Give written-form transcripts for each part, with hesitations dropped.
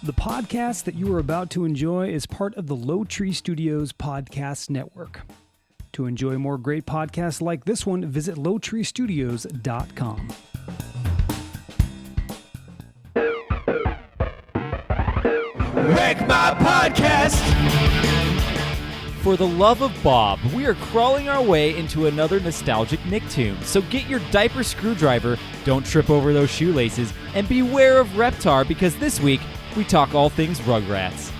The podcast that you are about to enjoy is part of the LOWTREE Studios podcast network. To enjoy more great podcasts like this one, visit lowtreestudios.com. Wreck My Podcast! For the love of Bob, we are crawling our way into another nostalgic Nicktoon. So get your diaper screwdriver, don't trip over those shoelaces, and beware of Reptar because this week we talk all things Rugrats.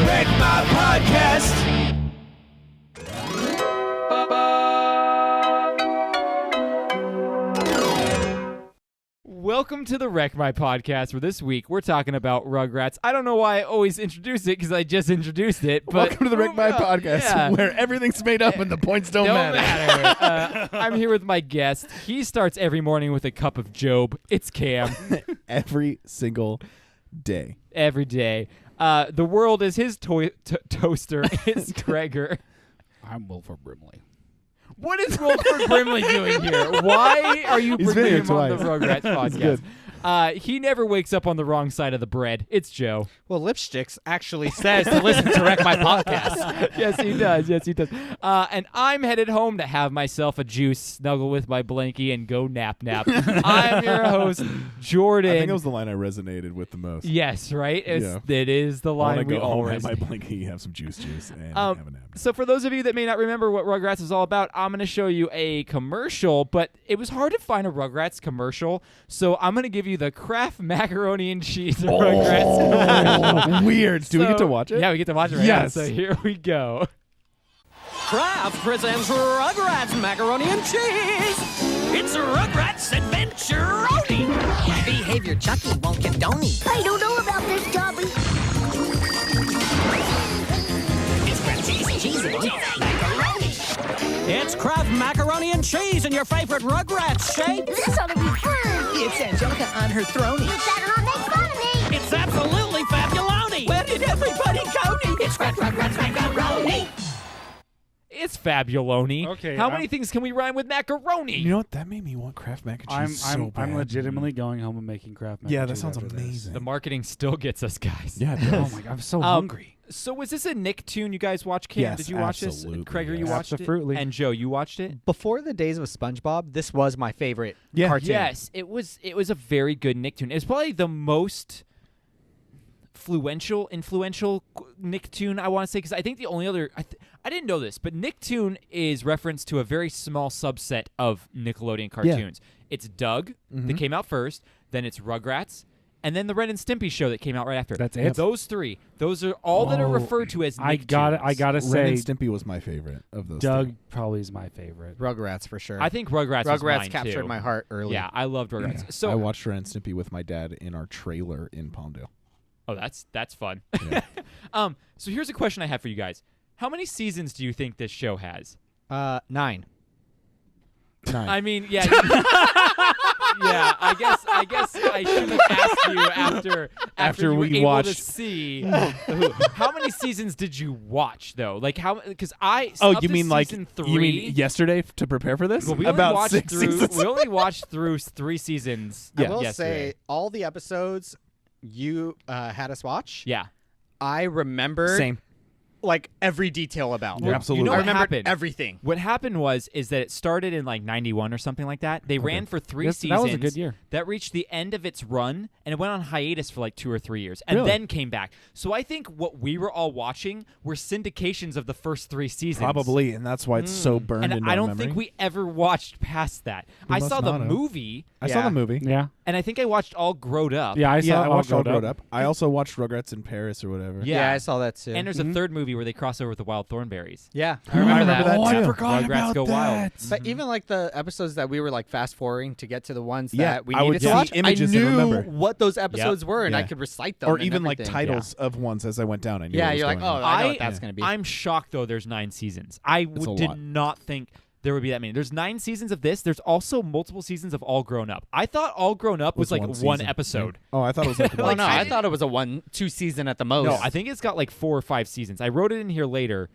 Wreck My Podcast! Welcome to the Wreck My Podcast, where this week we're talking about Rugrats. I don't know why I always introduce it, because I just introduced it. But welcome to the Wreck My Podcast, where everything's made up and the points don't matter. I'm here with my guest. He starts every morning with a cup of Job. It's Cam. Every single day. Every day. The world is his toaster. It's Gregor. I'm Wilford Brimley. What is Wilford Brimley doing here? Why are you bringing him on the Rugrats podcast? He never wakes up on the wrong side of the bread. It's Joe. Well, Lipsticks actually says to listen to Wreck My Podcast. Yes, he does. Yes, he does. And I'm headed home to have myself a juice, snuggle with my blankie, and go nap. I'm your host, Jordan. I think that was the line I resonated with the most. Yes, right? It is the line we all have my resonate. blankie, have some juice, and have a nap. So for those of you that may not remember what Rugrats is all about, I'm going to show you a commercial, but it was hard to find a Rugrats commercial, so I'm going to give you the Kraft macaroni and cheese Rugrats. Weird. Do we get to watch it? Yeah, we get to watch it right Yes. now, so here we go. Kraft presents Rugrats Macaroni and Cheese. It's Rugrats Adventure-oni. Behavior Chucky won't condone it. I don't know about this, Dobby. It's Kraft cheesy macaroni. It's Kraft Macaroni and Cheese in your favorite Rugrats shape. This ought to be fun. It's Angelica on her throny. It's that not make fun of me. It's absolutely fabuloni. Where did everybody go? It's Kraft Rugrats Macaroni. It's Fabuloni. Okay, How many things can we rhyme with macaroni? You know what? That made me want Kraft mac and cheese so bad. I'm legitimately going home and making Kraft mac Yeah, and that cheese sounds after this. amazing. The marketing still gets us, guys. Yeah, it Oh does. my god, I'm so hungry. So was this a Nicktoon you guys watched, Cam? Yes, Did you watch absolutely, this? Kreger, you yes. watched Absolutely. it? And Joe, you watched it? Before the days of SpongeBob, this was my favorite Yeah. cartoon. Yes, it was a very good Nicktoon. It's probably the most influential Nicktoon, I want to say, because I think the only other I didn't know this, but Nicktoon is reference to a very small subset of Nickelodeon cartoons. It's Doug that came out first, then it's Rugrats, and then the Ren and Stimpy show that came out right after. That's it? Those three. Those are all that are referred to as Nicktoons. I gotta Ren say, and Stimpy was my favorite of those. Doug three. probably is my favorite. Rugrats for sure. I think Rugrats was mine, captured too. my heart early. Yeah, I loved Rugrats. Yeah. So I watched Ren and Stimpy with my dad in our trailer in Palmdale. Oh, that's fun. Yeah. So here's a question I have for you guys. How many seasons do you think this show has? 9. 9. I mean, yeah. Yeah, I guess I should have asked you after you we were able watched- to see. How many seasons did you watch though? Like how? Because Oh, up you to mean like season 3, you mean yesterday to prepare for this? Well, we About only watched 6 through. seasons. We only watched through 3 seasons. I will yesterday. say, all the episodes you had us watch, Yeah. I remember Same. like every detail about. Yeah, absolutely. You know I what remembered happened? everything. What happened is that it started in like 91 or something like that. They ran for 3 Yes, seasons. that was a good year. That reached the end of its run, and it went on hiatus for like 2 or 3 years, and Really? then came back. So I think what we were all watching were syndications of the first 3 seasons. Probably, and that's why it's so burned And into I our don't memory. think we ever watched past that. We I must saw the not have. movie, I saw Yeah. the movie. Yeah. and I think I watched All Growed Up. Yeah, I saw I watched All Growed Growed Up. I also watched Rugrats in Paris or whatever. Yeah. I saw that too. And there's a third movie where they cross over with the Wild Thornberries. yeah, I remember that. Oh, I too. forgot Rugrats about Go that. Wild. But even like the episodes that we were like fast forwarding to get to the ones Yeah, that we I would needed to see watch, images I and knew remember. what those episodes were, and I Yeah. could recite them. Or and even like everything. titles of ones as I went down. I knew Yeah, what was you're like, going oh, on. I know what that's gonna be. I'm shocked though. There's 9 seasons. I That's a did lot. not think there would be that many. There's 9 seasons of this. There's also multiple seasons of All Grown Up. I thought All Grown Up was like one season. episode. Oh, I thought it was like Oh one. no, I thought it was a 1-2 season at the most. No, I think it's got like 4 or 5 seasons. I wrote it in here later.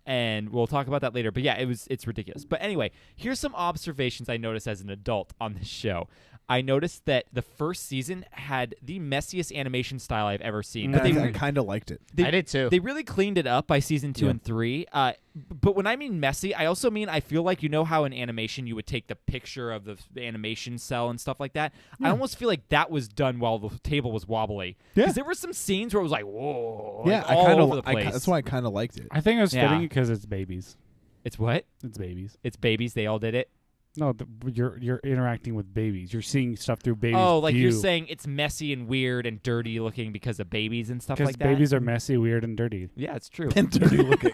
And we'll talk about that later. But yeah, it's ridiculous. But anyway, here's some observations I noticed as an adult on this show. I noticed that the first season had the messiest animation style I've ever seen. But I kind of liked it. I did too. They really cleaned it up by season 2 and 3. But when I mean messy, I also mean I feel like, you know how in animation you would take the picture of the animation cell and stuff like that? I almost feel like that was done while the table was wobbly. Because there were some scenes where it was like, whoa, Yeah, like all over the place. that's why I kind of liked it. I think it was Yeah. fitting because it's babies. It's what? It's babies. It's babies. They all did it. No, you're interacting with babies. You're seeing stuff through babies. Oh, like view. you're saying it's messy and weird and dirty looking because of babies and stuff like that? Because babies are messy, weird, and dirty. Yeah, it's true. And dirty looking.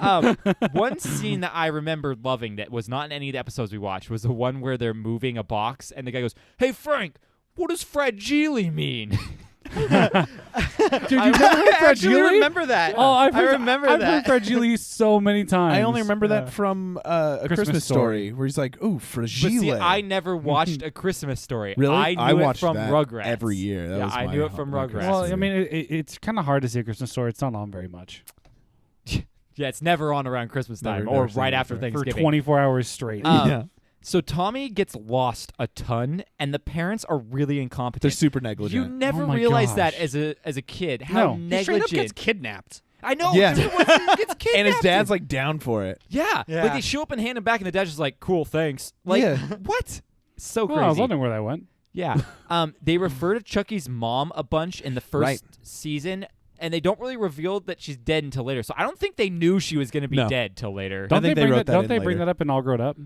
One scene that I remember loving that was not in any of the episodes we watched was the one where they're moving a box and the guy goes, "Hey, Frank, what does fragile mean?" Dude, you never heard I actually fragile? remember that. Oh, I remember I've that. heard fragile so many times. I only remember that from A Christmas Story, where he's like, "Ooh, But fragile." see, I never watched A Christmas Story. Really? I knew watched it from that Rugrats every year. That was I my knew it from my Rugrats. Christmas Well, I story. mean, it's kind of hard to see a Christmas Story. It's not on very much. Yeah, it's never on around Christmas time Never or seen right it after before. For Thanksgiving. 24 hours straight. yeah, So Tommy gets lost a ton, and the parents are really incompetent. they're super You negligent. never Oh my realize that gosh. as a kid. How No. He straight up negligent. gets kidnapped. I know. Yeah. He gets kidnapped. And his dad's like down for it. Yeah. Yeah. Like they show up and hand him back, and the dad's just like, "Cool, thanks." Like, Yeah. what? So Oh, crazy. I was wondering where that went. Yeah. They refer to Chucky's mom a bunch in the first Right. season, and they don't really reveal that she's dead until later. So I don't think they knew she was going to be No. dead till later. Don't think they they bring wrote that? that Don't in they bring later. that up in All Grown Up?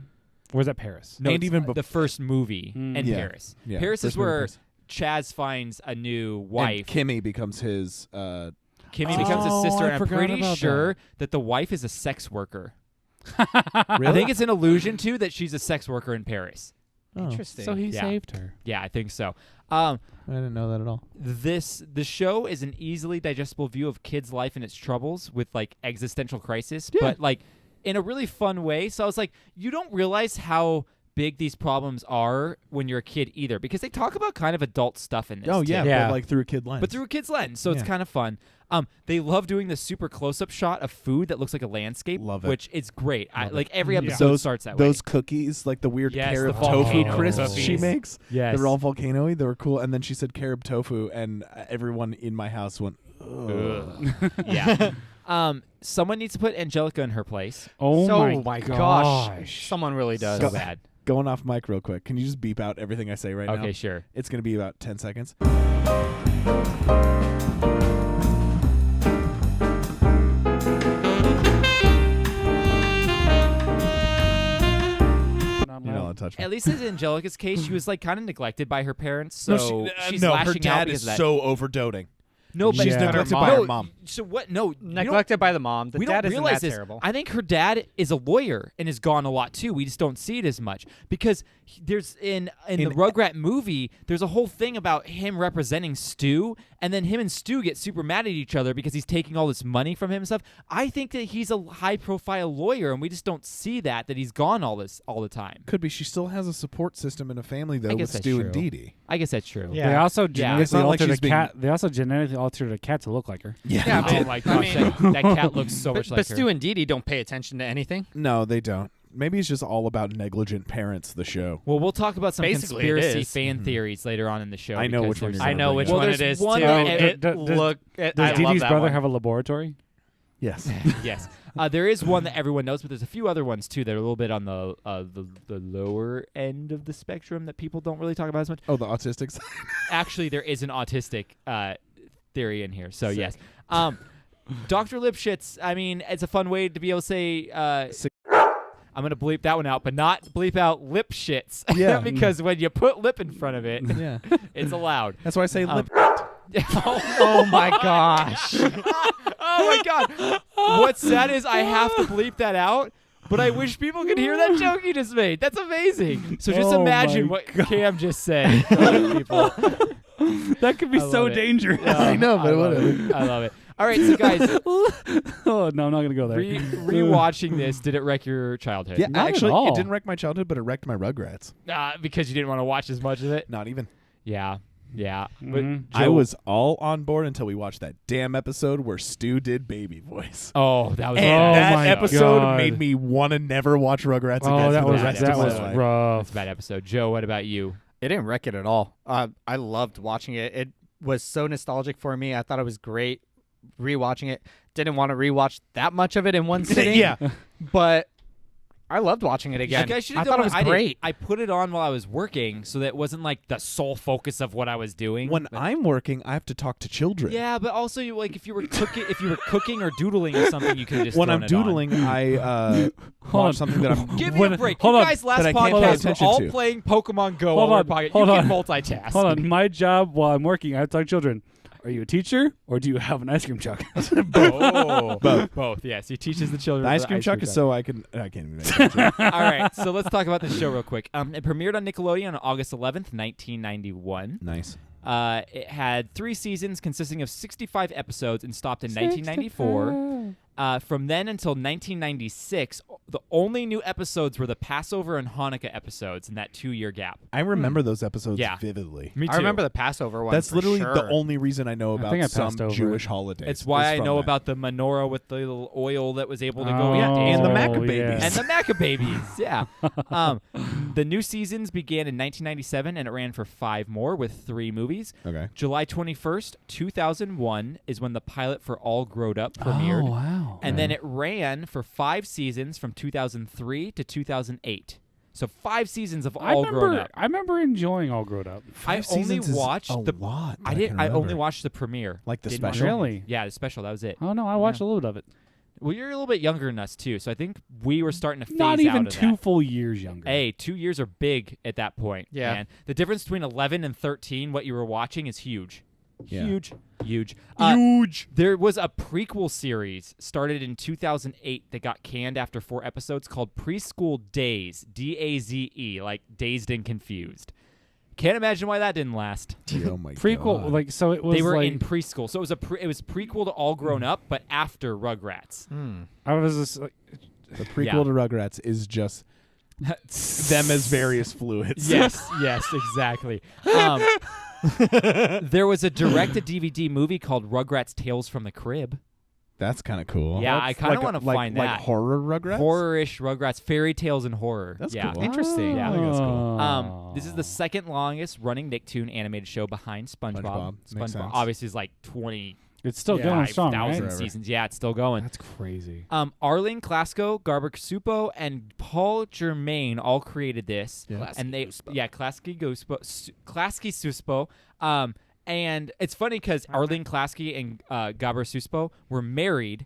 Or is that Paris? No, And it's, even the first movie in Yeah. Paris. Yeah, Paris first is movie in where Paris. Chaz finds a new And wife. Kimmy becomes his. Kimmy becomes his sister, I and I'm forgot pretty about sure that the wife is a sex worker. Really? I think it's an allusion to that she's a sex worker in Paris. Oh, Interesting. So he Yeah. saved her. Yeah, I think so. I didn't know that at all. The show is an easily digestible view of kids' life and its troubles with like existential crisis, Yeah. but like in a really fun way. So I was like, you don't realize how big these problems are when you're a kid either, because they talk about kind of adult stuff in this. Oh too. yeah, Yeah. but like through a kid lens. But through a kid's lens, so it's Yeah. kind of fun. They love doing the super close-up shot of food that looks like a landscape, Love it. which is great. Like every Yeah. episode starts that way. Those cookies, like the weird Yes, carob the tofu volcano crisps she cookies. makes. Yes. They were all volcano-y. They were cool. And then she said carob tofu, and everyone in my house went, ugh. yeah. Someone needs to put Angelica in her place. Oh so my gosh. gosh. Someone really does. So bad. Going off mic real quick. Can you just beep out everything I say right now? Okay, sure. It's going to be about 10 seconds. Not You're not loud. allowed to touch me. At least in Angelica's case, she was like kind of neglected by her parents, so she's no, lashing her dad out because is of that. so overdoting. No, but She's Yeah. neglected Her by mom. her mom. So what? No, you don't- Neglected by the mom. The we dad don't isn't realize that this. terrible. I think her dad is a lawyer and is gone a lot too. We just don't see it as much because there's in the Rugrat movie, there's a whole thing about him representing Stu, and then him and Stu get super mad at each other because he's taking all this money from him and stuff. I think that he's a high-profile lawyer, and we just don't see that he's gone all the time. Could be. She still has a support system in a family, though, with guess that's Stu and true. Dee Dee. I guess that's true. Yeah. They also Yeah. genetically It's not like altered a she's being- cat. They also genetically altered a cat to look like her. Yeah, Oh but- my I gosh, mean- that cat looks so but much like her. Stu and Dee Dee don't pay attention to anything. No, they don't. Maybe it's just all about negligent parents, the show. Well, we'll talk about some Basically, it conspiracy is. fan theories later on in the show. I know because which one there's- you're I know bring which up. Well, one there's it is one too. that- Does I Dee love Dee's that brother one. have a laboratory? Yes. Yes, there is one that everyone knows, but there's a few other ones too that are a little bit on the lower end of the spectrum that people don't really talk about as much. Oh, the autistics? Actually, there is an autistic theory in here, so yes. Dr. Lipschitz, I mean, it's a fun way to be able to say. I'm going to bleep that one out, but not bleep out Lipschitz. Yeah. Because when you put lip in front of it, Yeah. it's allowed. That's why I say lip. Oh my gosh. Oh my god! What's sad is I have to bleep that out, but I wish people could hear that joke you just made. That's amazing. So just Oh imagine my what Cam just said. People. That could be I so love it. dangerous. I know, but love whatever. it. I love it. All right, so guys, Oh no, I'm not gonna go there. rewatching this, did it wreck your childhood? Yeah, Not at actually, all. it didn't wreck my childhood, but it wrecked my Rugrats. Because you didn't want to watch as much of it. Not even. Yeah. Yeah. Mhm. But I Joe- was all on board until we watched that damn episode where Stu did baby voice. Oh, that was And Oh that my episode God. made me want to never watch Rugrats Oh, again that for the was rest that of my was life. rough. That's a bad episode. Joe, what about you? It didn't wreck it at all. I loved watching it. It was so nostalgic for me. I thought it was great rewatching it. Didn't want to rewatch that much of it in one sitting. Yeah. But I loved watching it again. Like, I thought it was great. I put it on while I was working, so that it wasn't like the sole focus of what I was doing. When I'm working, I have to talk to children. Yeah, but also like if you were cooking or doodling or something, you could just When thrown I'm it on. doodling, I watch something that I'm. Give me a break. hold You on. guys last That I can't pay podcast were attention all to. playing Pokemon Go Hold while on, we're podcast. hold You on. can multitask. Hold on. My job while I'm working, I have to talk to children. Are you a teacher or do you have an ice cream truck? Oh, Both. both. Yes, he teaches the children. The ice the cream truck is so I can't even make it. All right, so let's talk about this show real quick. It premiered on Nickelodeon on August 11th, 1991. Nice. It had 3 seasons consisting of 65 episodes and stopped in 1994. From then until 1996, the only new episodes were the Passover and Hanukkah episodes in that 2-year gap. I remember those episodes Yeah. vividly. Me too. I remember the Passover one. That's for literally sure. the only reason I know I about think I some passed over Jewish it. holidays. It's why I is from know that. about the menorah with the little oil that was able to go Oh, in. and the yeah. Maccababies. And the Maccababies, yeah. The new seasons began in 1997, and it ran for 5 more with 3 movies. Okay. July 21st, 2001 is when the pilot for All Growed Up premiered. Oh, wow. And then it ran for 5 seasons from 2003 to 2008. So 5 seasons of All Grown Up. I remember enjoying All Grown Up. I only seasons is watched a the lot. I that did. can I only remember. watched the premiere. Like the Didn't watch special? Really? Yeah, the special. That was it. Oh, no, I watched a little bit of it. Well, you're a little bit younger than us too, so I think we were starting to phase Not even out of 2 that. full years younger. Hey, 2 years are big at that point. Yeah. Man. The difference between 11 and 13, what you were watching, is huge. Yeah. Huge. Huge. There was a prequel series started in 2008 that got canned after 4 episodes called Preschool Daze, D-A-Z-E, like Dazed and Confused. Can't imagine why that didn't last. Oh my Prequel, God. like, so it was They were like, in preschool, so it was it was prequel to All Grown Up, but after Rugrats. I was just like, The prequel Yeah. to Rugrats is just them as various fluids. Yes, yes, exactly. There was a direct-to-DVD movie called Rugrats Tales from the Crib. That's kind of cool. Yeah, I kinda Like wanna like, find like that. horror Rugrats. Horror-ish Rugrats, fairy tales and horror. That's yeah. cool. Interesting. Yeah. I think that's cool. This is the second longest running Nicktoon animated show behind SpongeBob. SpongeBob. Makes sense. Obviously is like 20,000 it's still going strong, right? seasons. Yeah, it's still going. That's crazy. Arlene Klasko, Garber Supo, and Paul Germain all created this. Yeah. And they Klasky Suspo. And it's funny because Arlene Klasky and Gabor Suspo were married.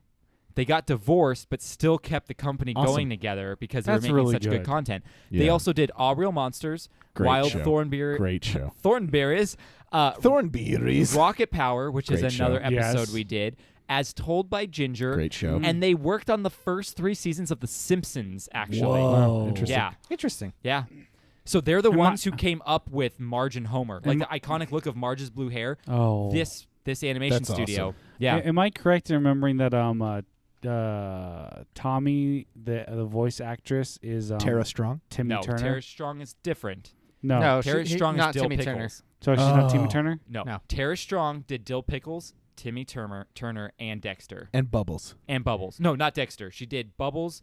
They got divorced, but still kept the company Awesome. going together because they That's were making really such good good. content. They Yeah. also did All Real Monsters, Great Wild show. Thornberry, Great show. Thornberries, Thornberries. Rocket Power, which is Great show. another episode Yes. we did, As Told by Ginger. Great show. And they worked on the first 3 seasons of The Simpsons, actually. Whoa. Interesting. Yeah, Interesting. yeah. So they're the Am ones who came up with Marge and Homer, like Am- the iconic look of Marge's blue hair. Oh. This animation That's studio. awesome. Yeah. Am I correct in remembering that Tommy, the voice actress, is Tara Strong. Timmy No, Turner? Tara Strong is different. No. No, Tara Strong is not Dill Timmy Pickles. Turner. So she's not Timmy Oh. Turner? No. No. Tara Strong did Dill Pickles, Timmy Turner, and Dexter. And Bubbles. And Bubbles. No, not Dexter. She did Bubbles,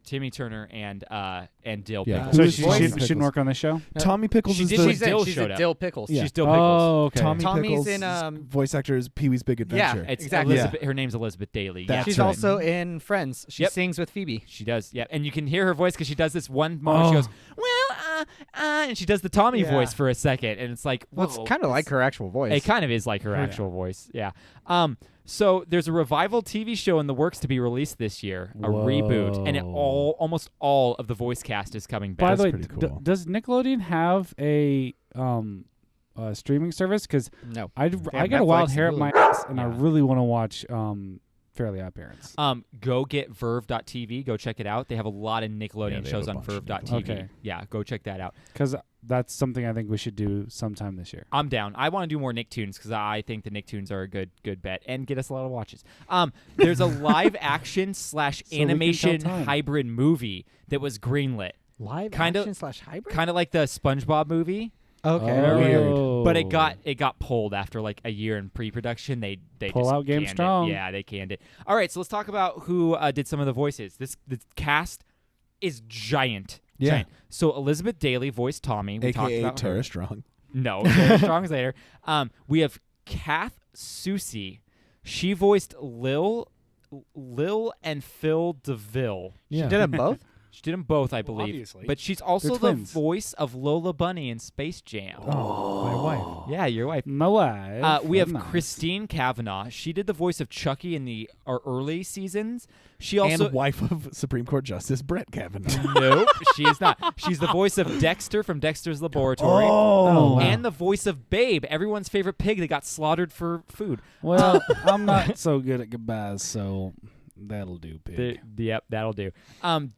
Timmy Turner, and Dill Yeah. Pickles. So Who's she voice shouldn't Pickles? work on this show? Tommy Pickles She is did- the she's Dill she's showed a up. Dill Pickles. She's Dill Pickles. Oh, okay. Tommy Tommy's Pickles' in, voice actor is Pee-wee's Big Adventure. It's Exactly. Elizabeth, her name's Elizabeth Daly. That's yeah. She's right. also in Friends. She Yep. sings with Phoebe. She does, yeah. And you can hear her voice because she does this one moment. She Oh. goes, and she does the Tommy Yeah. voice for a second. And it's like, Well, it's whoa. kind of like her actual voice. It kind of is like her actual voice, yeah. So there's a revival TV show in the works to be released this year, a reboot, and almost all of the voice cast is coming back. By the way, pretty cool. does Nickelodeon have a streaming service? Because No. I have got a wild Netflix hair and up my Hulu. ass, and I Yeah. really want to watch Fairly Odd Parents. Go get Verve.tv. Go check it out. They have a lot of Yeah, Nickelodeon they shows have a on bunch of Verve.tv. Okay. Yeah, go check that out. Because that's something I think we should do sometime this year. I'm down. I want to do more Nicktoons because I think the Nicktoons are a good bet and get us a lot of watches. There's a live action / we can animation tell time. hybrid movie that was greenlit. Live Kinda- action / hybrid? Kind of like the SpongeBob movie. Okay. Oh. But it got pulled after like a year in pre-production. They Pull just out game canned strong. It. Yeah, they canned it. All right, so let's talk about who did some of the voices. This cast is giant. Yeah. Giant. So Elizabeth Daily voiced Tommy. We talked AKA about Tara her. Strong. No, Tara Strong's later. We have Kath Soucy. She voiced Lil and Phil DeVille. She did them both? She did them both, I believe. obviously. But she's also They're the twins. voice of Lola Bunny in Space Jam. My wife. Yeah, your wife. My wife. We have Nice. Christine Cavanaugh. She did the voice of Chucky in our early seasons. She also And wife of Supreme Court Justice Brett Kavanaugh. Nope, she is not. She's the voice of Dexter from Dexter's Laboratory. Oh, wow. And the voice of Babe, everyone's favorite pig that got slaughtered for food. Well, I'm not so good at goodbyes, so that'll do, pig. Yep, that'll do.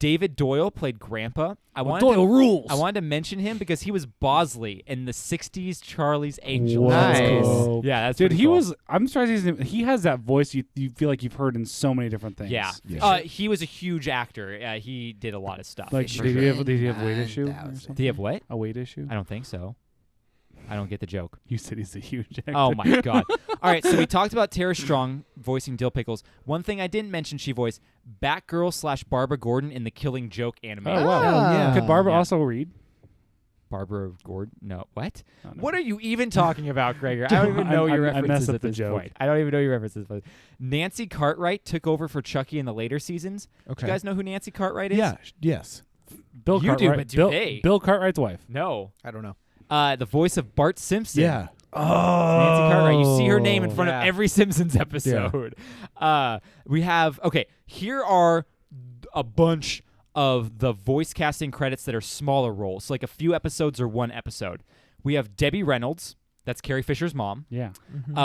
David Doyle played Grandpa. Doyle rules. I wanted to mention him because he was Bosley in the '60s Charlie's Angels. Nice. Whoa. Yeah, that's Dude, pretty he cool. was. I'm surprised he has that voice you feel like you've heard in so many different things. Yeah. Yeah. He was a huge actor. He did a lot of stuff. Like, for did sure. he have a weight issue? Or something? Did he have what? A weight issue? I don't think so. I don't get the joke. You said he's a huge actor. Oh my god! All right, so we talked about Tara Strong voicing Dill Pickles. One thing I didn't mention, she voiced Batgirl / Barbara Gordon in the Killing Joke animated. Oh, wow. yeah. Could Barbara Yeah. also read? Barbara Gordon? No, what? Oh, no. What are you even talking about, Gregor? I don't even know your I references messed up at the this joke. point. I don't even know your references. But Nancy Cartwright took over for Chucky in the later seasons. Okay. You guys know who Nancy Cartwright is? Yeah. Yes. Bill You do, Cartwright. but do Bill, they? Bill Cartwright's wife. No. I don't know. The voice of Bart Simpson. Yeah. Nancy Cartwright. You see her name in front Yeah. of every Simpsons episode. We have, here are a bunch of the voice casting credits that are smaller roles, so like a few episodes or one episode. We have Debbie Reynolds. That's Carrie Fisher's mom. Yeah.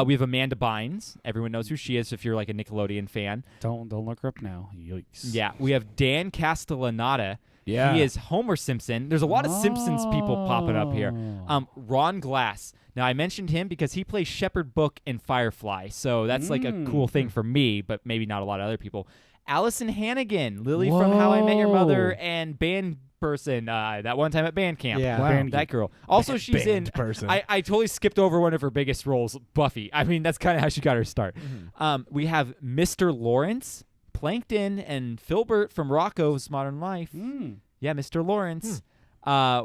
We have Amanda Bynes. Everyone knows who she is if you're like a Nickelodeon fan. Don't look her up now. Yikes. Yeah. We have Dan Castellaneta. Yeah. He is Homer Simpson. There's a lot of Simpsons people popping up here. Ron Glass. Now, I mentioned him because he plays Shepherd Book in Firefly, so that's like a cool thing for me, but maybe not a lot of other people. Allison Hannigan, Lily from How I Met Your Mother, and band person that one time at band camp. Yeah. Wow. That girl. Also, she's in. Band person. I totally skipped over one of her biggest roles, Buffy. I mean, that's kind of how she got her start. We have Mr. Lawrence, Plankton, and Filbert from Rocko's Modern Life. Yeah, Mr. Lawrence.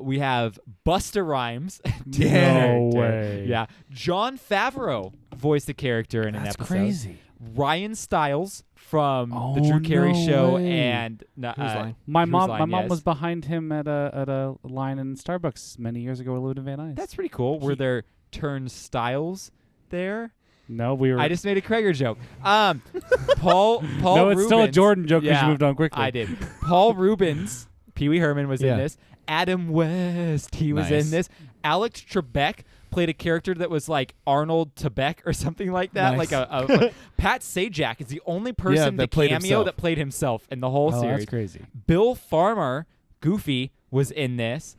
We have Busta Rhymes. No way. Yeah. John Favreau voiced a character in an That's episode. crazy. Ryan Stiles from the Oh, Drew Carey no Show way. and Whose Line? My Cruise mom Line, yes. was behind him at a line in Starbucks many years ago with Louis Van Nuys. That's pretty cool. Were there turnstiles there? No, we were. I just made a Krager joke. Paul no, it's still a Rubens. Jordan joke because Yeah, you moved on quickly. I did. Paul Rubens, Pee Wee Herman was Yeah. in this. Adam West, he was Nice. in this. Alex Trebek played a character that was like Arnold Trebek or something like that. Nice. Like a Pat Sajak is the only person that to played cameo himself. that played himself in the whole Oh, series. that's crazy. Bill Farmer, Goofy, was in this.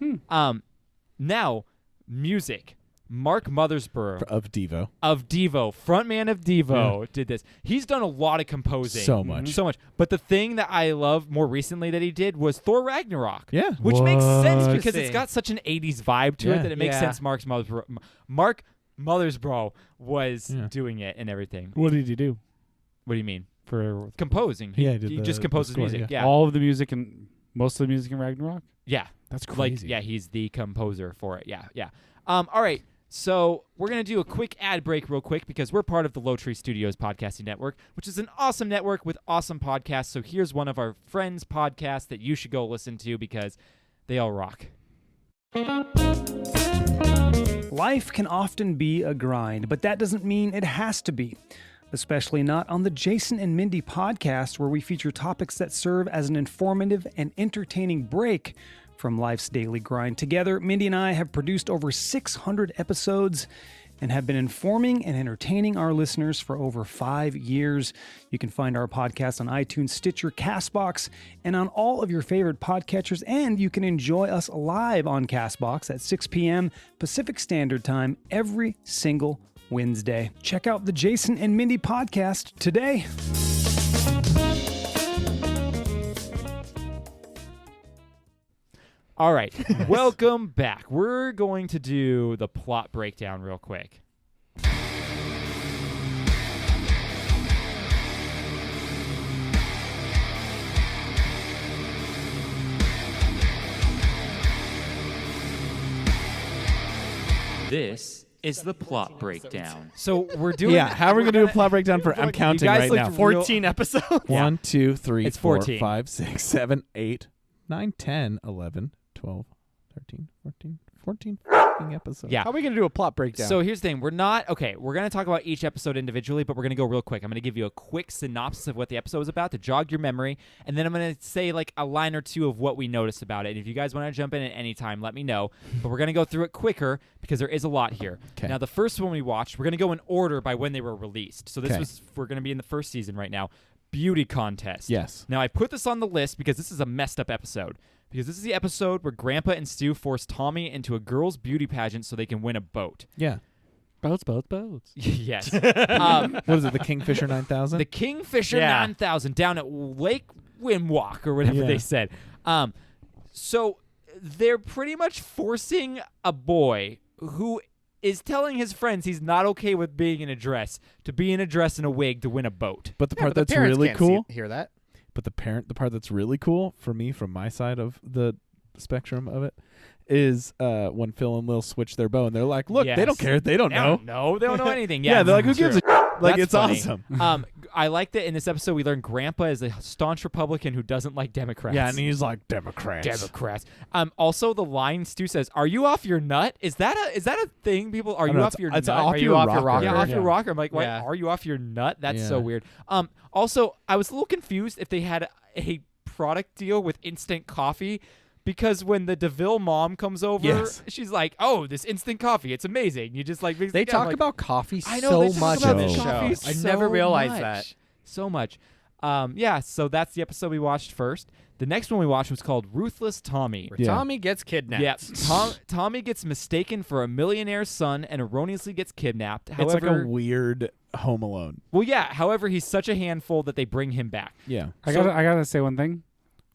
Now, music. Mark Mothersbaugh Of Devo. of Devo, frontman of Devo, did this. He's done a lot of composing. So much. So much. But the thing that I love more recently that he did was Thor Ragnarok. Yeah. Which makes sense What? because it's got such an 80s vibe to Yeah. it that it makes Yeah. sense Mark Mothersbaugh was doing it and everything. What did you do What do you mean? for Composing. Yeah, he did he the- just the composes score, music. Yeah. all of the music and most of the music in Ragnarok? Yeah. That's Like, crazy. yeah, he's the composer for it. Yeah, yeah. All right. So we're going to do a quick ad break real quick because we're part of the LOWTREE Studios podcasting network, which is an awesome network with awesome podcasts. So here's one of our friends' podcasts that you should go listen to because they all rock. Life can often be a grind, but that doesn't mean it has to be. Especially not on the Jason and Mindy podcast, where we feature topics that serve as an informative and entertaining break from life's daily grind. Together, Mindy and I have produced over 600 episodes and have been informing and entertaining our listeners for over 5 years. You can find our podcast on iTunes, Stitcher, CastBox, and on all of your favorite podcatchers. And you can enjoy us live on CastBox at 6 p.m. Pacific Standard Time every single Wednesday. Check out the Jason and Mindy podcast today. All right. Welcome back. We're going to do the plot breakdown real quick. This is the plot breakdown. So we're doing. Yeah, how are we going to do a plot breakdown for? I'm counting guys right looked now. real- 14 episodes. 1, 2, 3, It's 4, 14. 5, 6, 7, 8, 9, 10, 11, 12, 13, 14 fucking episodes. Yeah. How are we going to do a plot breakdown? So here's the thing. We're going to talk about each episode individually, but we're going to go real quick. I'm going to give you a quick synopsis of what the episode was about to jog your memory, and then I'm going to say like a line or two of what we noticed about it. And if you guys want to jump in at any time, let me know. But we're going to go through it quicker because there is a lot here. Okay. Now, the first one we watched, we're going to go in order by when they were released. So Okay. we're going to be in the first season right now. Beauty contest. Yes. Now, I put this on the list because this is a messed up episode. Because this is the episode where Grandpa and Stu force Tommy into a girl's beauty pageant so they can win a boat. Yeah. Boats. Yes. What is it? The Kingfisher 9000? The Kingfisher Yeah. 9000 down at Lake Winwalk or whatever Yeah. they said. So they're pretty much forcing a boy who is telling his friends he's not okay with being in a dress to be in a dress and a wig to win a boat. But the Yeah, part but the that's parents really can't cool. hear that. But the part that's really cool for me, from my side of the spectrum of it, is when Phil and Lil switch their bow, and they're like, "Look, they Yes. don't care. They don't know." No, they don't know anything. Yeah, they're like, "Who gives a?" Like, That's it's funny. awesome. I like that in this episode we learned Grandpa is a staunch Republican who doesn't like Democrats. Yeah, and he's like, "Democrats." Democrats. Also, the line Stu says, "Are you off your nut?" Is that a thing? People, are I you don't know, off your it's nut? off Are your you off your rocker. rocker? Yeah, off Yeah. your rocker. I'm like, what? Yeah. Are you off your nut? That's so Yeah. weird. Also, I was a little confused if they had a product deal with instant coffee. Because when the DeVille mom comes over, Yes. she's like, "Oh, this instant coffee, it's amazing." You just like mix They it together. talk I'm like, about coffee I know so they talk much about in this coffee show. I so never realized much. that. So much. Yeah, so that's the episode we watched first. The next one we watched was called Ruthless Tommy. Where Yeah. Tommy gets kidnapped. Yeah, Tommy gets mistaken for a millionaire's son and erroneously gets kidnapped. It's like However, a weird Home Alone. however, he's such a handful that they bring him back. Yeah. I gotta say one thing.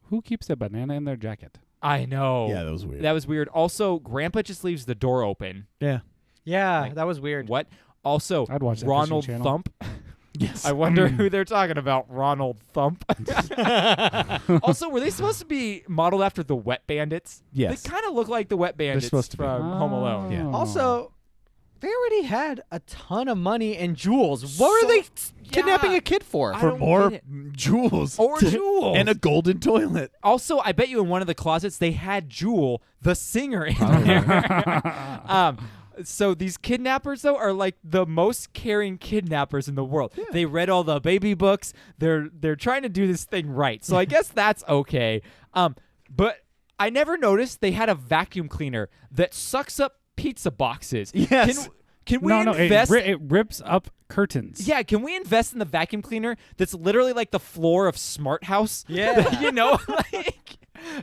Who keeps a banana in their jacket? I know. Yeah, that was weird. That was weird. Also, Grandpa just leaves the door open. Yeah. Yeah, that was weird. What? Also, I'd watch that Ronald Fishing Channel. Thump. Yes. I wonder who they're talking about. Ronald Thump. Also, were they supposed to be modeled after the Wet Bandits? Yes. They kind of look like the Wet Bandits supposed to be. from Home Alone. Yeah. Also, they already had a ton of money and jewels. What were they kidnapping yeah. a kid for? I For don't more get it. jewels. Or jewels. And a golden toilet. Also, I bet you in one of the closets they had Jewel, the singer, in there. So these kidnappers, though, are like the most caring kidnappers in the world. Yeah. They read all the baby books. They're trying to do this thing right. So I guess that's okay. But I never noticed they had a vacuum cleaner that sucks up pizza boxes. Yes. Can we No, invest? it rips up curtains. Yeah, can we invest in the vacuum cleaner that's literally like the floor of Smart House? Yeah. You know, like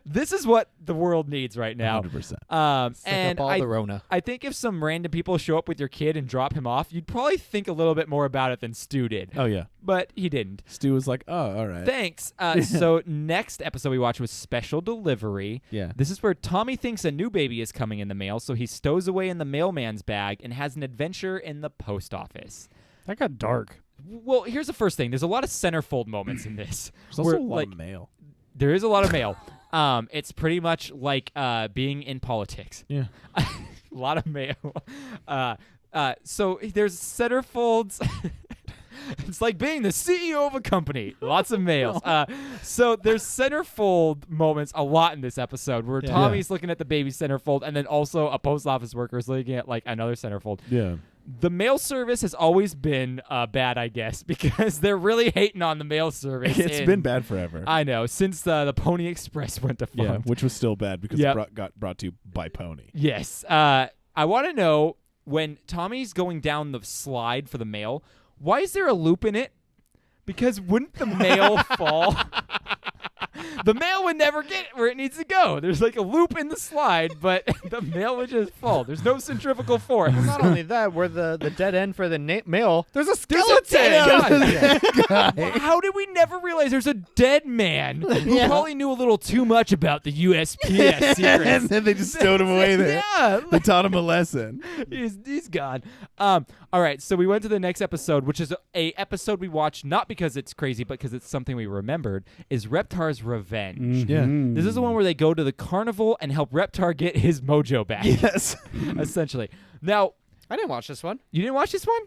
this is what the world needs right now. 100%. And up all the Rona. I think if some random people show up with your kid and drop him off, you'd probably think a little bit more about it than Stu did. Oh, yeah. But he didn't. Stu was like, "Oh, all right." Thanks. So next episode we watched was Special Delivery. Yeah. This is where Tommy thinks a new baby is coming in the mail, so he stows away in the mailman's bag and has an adventure in the post office. That got dark. Well, here's the first thing. There's a lot of centerfold moments in this. There's also where, a lot like, of mail. There is a lot of mail. It's pretty much like being in politics. Yeah. A lot of mail. So there's centerfolds. It's like being the CEO of a company. Lots of mails. So there's centerfold moments a lot in this episode where Tommy's looking at the baby centerfold, and then also a post office worker is looking at like another centerfold. Yeah. The mail service has always been bad, I guess, because they're really hating on the mail service. It's been bad forever. I know, since the Pony Express went defunct. Yeah, which was still bad because Yep. it got brought to you by Pony. Yes. I want to know, when Tommy's going down the slide for the mail, why is there a loop in it? Because wouldn't the mail fall? The mail would never get where it needs to go. There's like a loop in the slide, but the mail would just fall. There's no centrifugal force. Well, not only that, where the dead end for the mail, there's a There's skeleton. a dead guy. How did we never realize there's a dead man who probably knew a little too much about the USPS and secrets? then they just stowed him away there. Yeah. They taught him a lesson. He's gone. All right, so we went to the next episode, which is a episode we watched not because it's crazy, but because it's something we remembered, is Reptar's Revenge. Yeah. This is the one where they go to the carnival and help Reptar get his mojo back. Yes. Essentially. Now, I didn't watch this one. you didn't watch this one?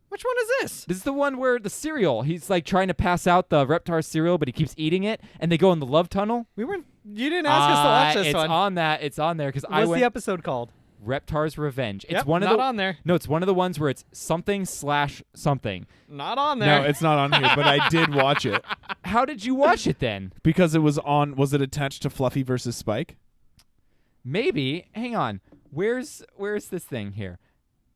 Which one is this? This is the one where the cereal, he's like trying to pass out the Reptar cereal, but he keeps eating it, and they go in the love tunnel. You didn't ask us to watch this it's one. It's on there because I What's went the episode called? Reptar's Revenge. It's Yep, one of not the on there. No, it's one of the ones where it's something/something. Not on there. No, it's not on here, but I did watch it How did you watch it then? because it was on. Was it attached to Fluffy versus Spike? Maybe. Hang on. Where's this thing here?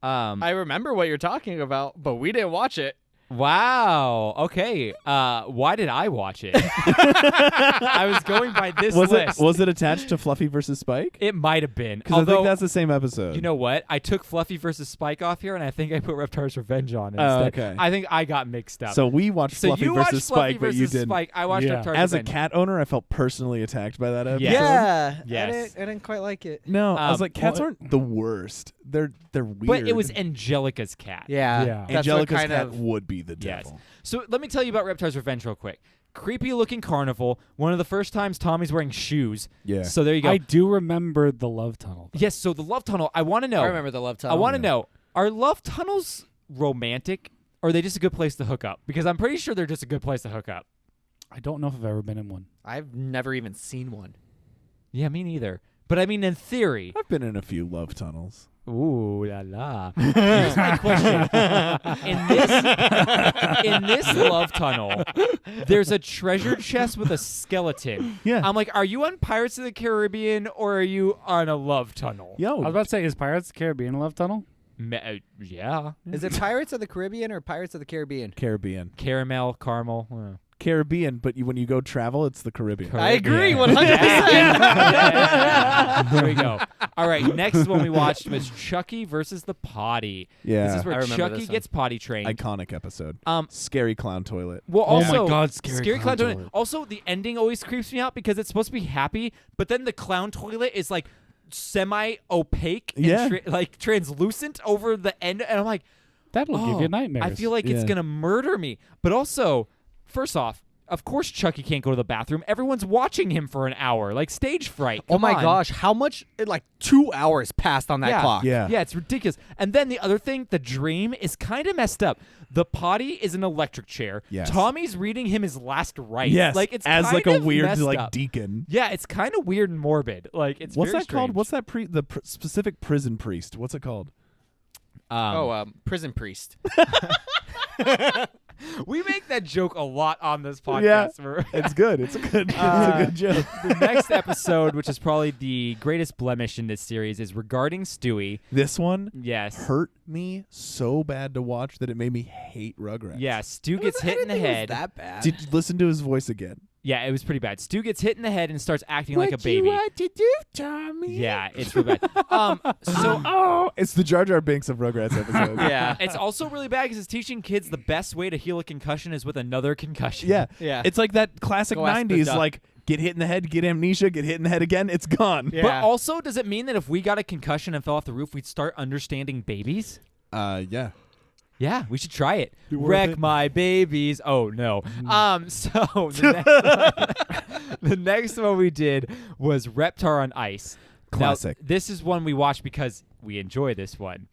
I remember what you're talking about, but we didn't watch it. Wow. Okay. Why did I watch it? I was going by this list. Was it attached to Fluffy versus Spike? It might have been. Because I think that's the same episode. You know what? I took Fluffy versus Spike off here, and I think I put Reptar's Revenge on instead. Okay. I think I got mixed up. So we watched So Fluffy you watched versus Fluffy Spike, but versus you didn't. Spike. I watched Yeah. Reptar's As a Revenge. cat owner, I felt personally attacked by that episode. Yeah. Yes. I didn't quite like it. No, I was like, cats well, aren't the worst. They're weird. But it was Angelica's cat. Yeah. Yeah. That's what Angelica's kind cat of. would be the Yes. devil. So let me tell you about Reptar's Revenge real quick. Creepy looking carnival. One of the first times Tommy's wearing shoes. Yeah. So there you go. I do remember the love tunnel. Yes, so the love tunnel. I want to know. I remember the love tunnel. I want to know, are love tunnels romantic or are they just a good place to hook up? Because I'm pretty sure they're just a good place to hook up. I don't know if I've ever been in one. I've never even seen one. Yeah, me neither. But I mean, in theory. I've been in a few love tunnels. Ooh la la. Here's my question. In this love tunnel, there's a treasure chest with a skeleton. Yeah. I'm like, are you on Pirates of the Caribbean or are you on a love tunnel? I was about to say, is Pirates of the Caribbean a love tunnel? Yeah. Is it Pirates of the Caribbean or Pirates of the Caribbean? Caribbean. Caramel, caramel. Caribbean, but when you go travel, it's the Caribbean. I agree, Caribbean. 100%. There we go. All right, next one we watched was Chucky versus the Potty. Yeah. This is I where remember Chucky this one. gets potty trained. Iconic episode. Scary Clown Toilet. Well, Oh my also, God, Scary Clown Clown Toilet. Also, the ending always creeps me out because it's supposed to be happy, but then the clown toilet is like semi-opaque and Yeah. like translucent over the end, and I'm like, That'll give you nightmares. I feel like it's Yeah. gonna murder me. But also, first off, of course Chucky can't go to the bathroom. Everyone's watching him for an hour, like stage fright. Oh Come my on. gosh, how much? Like 2 hours passed on that Yeah. clock. Yeah. Yeah, it's ridiculous. And then the other thing, the dream is kind of messed up. The potty is an electric chair. Yes. Tommy's reading him his last rites. Yes. Like it's as kind like a of weird messed like up. deacon. Yeah, it's kind of weird and morbid. Like it's What's very that called? strange. What's that specific prison priest? What's it called? Prison priest. We make that joke a lot on this podcast. Yeah. We're- It's good. It's a good. It's a good joke. The next episode, which is probably the greatest blemish in this series, is regarding Stewie. This one Yes. hurt me so bad to watch that it made me hate Rugrats. Yeah, Stu gets hit in the head. That bad? Did you listen to his voice again? Yeah, it was pretty bad. Stu gets hit in the head and starts acting like a baby. You want to do, Tommy? Yeah, it's really bad. So It's the Jar Jar Binks of Rugrats episode. Yeah. it's also really bad because it's teaching kids the best way to heal a concussion is with another concussion. Yeah. Yeah. It's like that classic Go ask the 90s, duck. like, get hit in the head, get amnesia, get hit in the head again, it's gone. Yeah. But also, does it mean that if we got a concussion and fell off the roof, we'd start understanding babies? Yeah. Yeah, we should try it. worth Wreck it. my babies. Oh no. So the next one we did was Reptar on Ice. Classic. Now, this is one we watched because we enjoy this one.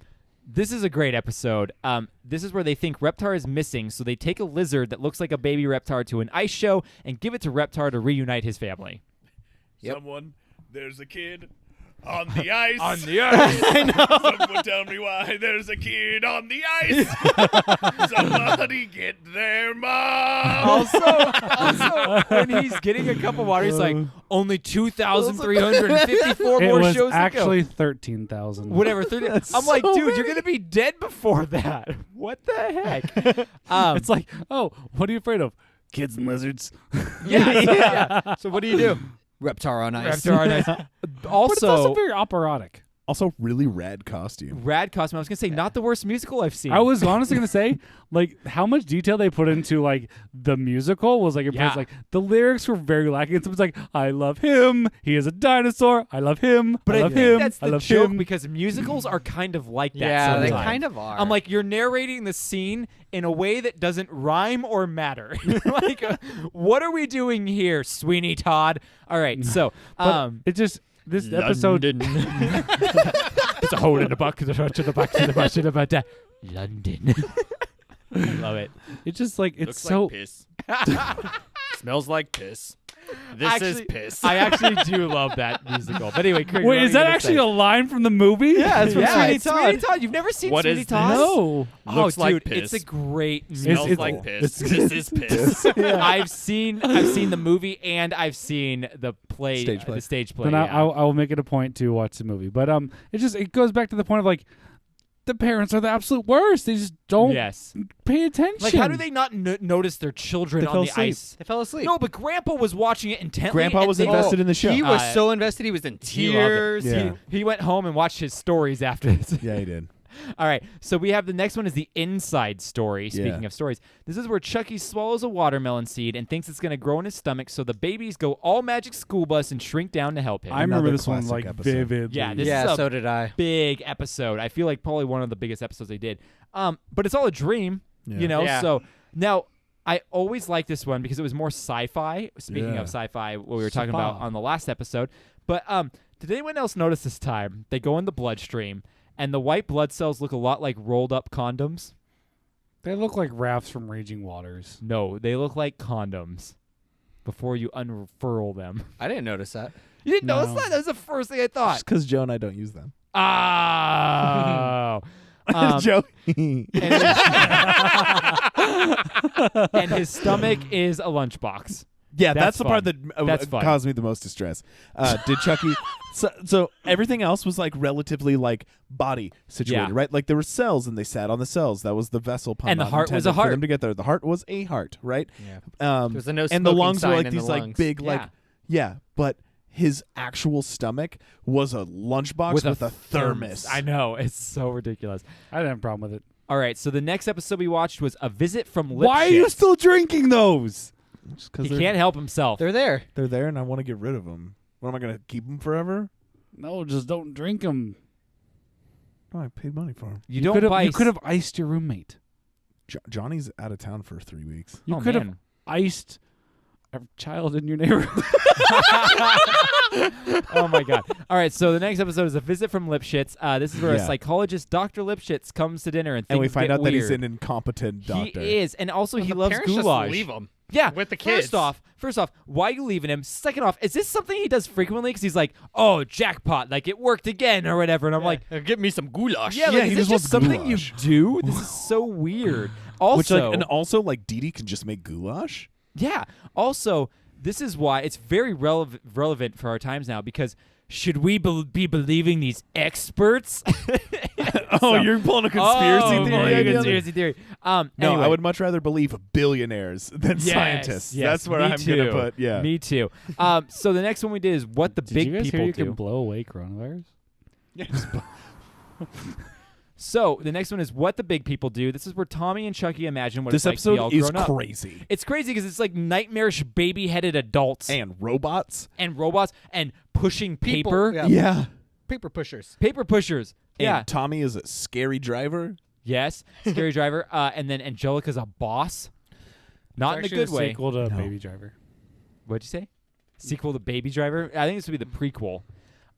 This is a great episode. This is where they think Reptar is missing, so they take a lizard that looks like a baby Reptar to an ice show and give it to Reptar to reunite his family. There's a kid on the ice. On the ice. Someone tell me why there's a kid on the ice. Somebody get their mom. Also, when he's getting a cup of water, he's like, only 2,354 It more was shows actually to go. 13,000. Whatever. 30. I'm like, so dude, many. you're going to be dead before that. What the heck? It's like, oh, what are you afraid of? kids and lizards. Yeah. So what do you do? Reptar on ice. Reptar on ice. But it's Also, also very operatic. Also, really rad costume. rad costume. I was gonna say not the worst musical I've seen. I was honestly gonna say, like, how much detail they put into like the musical was like impressive. Yeah. Like the lyrics were very lacking. And someone's like, "I love him. He is a dinosaur. I love him. but I I love think him. that's I the love joke him." because musicals are kind of like that. Yeah, they sometimes. kind of are. I'm like, you're narrating the scene in a way that doesn't rhyme or matter. Like, what are we doing here, Sweeney Todd? All right, so It just this episode. It's a hole in the bucket, the to the back, to the back, to the back. London. I love it. It's just like it's Looks so. like piss. Smells like piss. This is Actually, piss. I actually do love that musical. But anyway, Craig, Wait, what is are you that gonna actually say? a line from the movie? Yeah, it's from Yeah, Sweeney it's Todd. Sweeney Todd. You've never seen What Sweeney is Todd? this? No. Looks oh, like dude, piss. it's a great Smells musical. like piss. This is piss. I've seen the movie and I've seen the play, Stage play. the stage play. Then yeah. I will make it a point to watch the movie. But it goes back to the point of like the parents are the absolute worst. They just don't yes. pay attention. Like, how do they not notice their children They on fell the asleep. ice? They fell asleep. No, but Grandpa was watching it intently. Grandpa and was they- invested in the show. He was Uh, so invested. He was in He loved it. tears. Yeah. He went home and watched his stories after this. Yeah, he did. All right, so we have the next one is the inside story. Speaking Yeah. of stories, this is where Chucky swallows a watermelon seed and thinks it's going to grow in his stomach, so the babies go all magic school bus and shrink down to help him. I remember Another this one classic like episode. vividly. Yeah, this is Yeah, a so did I. big episode. I feel like probably one of the biggest episodes they did. But it's all a dream, Yeah. you know? Yeah. So now I always liked this one because it was more sci-fi. Speaking Yeah. of sci-fi, what we were talking about on the last episode. But did anyone else notice this time? They go in the bloodstream, and the white blood cells look a lot like rolled up condoms. They look like rafts from Raging Waters. No, they look like condoms before you unfurl them. I didn't notice that. You didn't notice No. that? That was the first thing I thought. Just because Joe and I don't use them. Oh. Joe. And his stomach is a lunchbox. Yeah, That's that's the part that That's fun. caused me the most distress. Did Chucky? So everything else was like relatively like body situated, Yeah. right? Like there were cells, and they sat on the cells. That was the vessel pump. And the heart was a For heart. them to get there. The heart was a heart, right? Yeah. There was a no and the smoking lungs were sign like in these the like lungs. big Yeah. yeah. But his actual stomach was a lunchbox with a thermos. I know. It's so ridiculous. I didn't have a problem with it. All right, so the next episode we watched was A Visit from Lipshits. Why are you still drinking those? Just 'cause He can't help himself. They're there. they're there, and I want to get rid of them. What am I gonna keep them forever? No, just don't drink them. No, I paid money for them. You don't buy... You could have iced your roommate. Johnny's out of town for 3 weeks. You Oh, could have man. iced a child in your neighborhood. Oh, my God. All right, so the next episode is A Visit from Lipshits. This is where a Yeah. psychologist, Dr. Lipshits, comes to dinner and things And we find get out that he's weird. an incompetent doctor. He is, and also he The loves parents goulash. Just leave him. Yeah, with the kids. First off, why are you leaving him? Second off, is this something he does frequently? Because he's like, oh, jackpot, like it worked again or whatever. And I'm like, Get me some goulash. yeah, Yeah, like, he is this just just wants something goulash. you do? This is so weird. Also, Like Dee Dee can just make goulash. yeah. Also, this is why it's very relevant for our times now because should we be believing these experts? You're pulling a conspiracy theory. Conspiracy theory. No, Anyway. I would much rather believe billionaires than scientists. Yes, That's where me I'm too. gonna put. Yeah, Me too. So the next one we did is what the Did big you guys people hear you do. can blow away coronavirus? So the next one is what the big people do. This is where Tommy and Chucky imagine what this it's like to be all episode is grown up. crazy. It's crazy because it's like nightmarish baby-headed adults And robots. and robots and pushing People, paper. yeah. Yeah. Paper pushers. Paper pushers. Yeah. And Tommy is a scary driver. Yes. Scary Driver. And then Angelica's a boss. Not in a Actually, good way. Sequel to No. Baby Driver. What'd you say? Sequel to Baby Driver? I think this would be the prequel.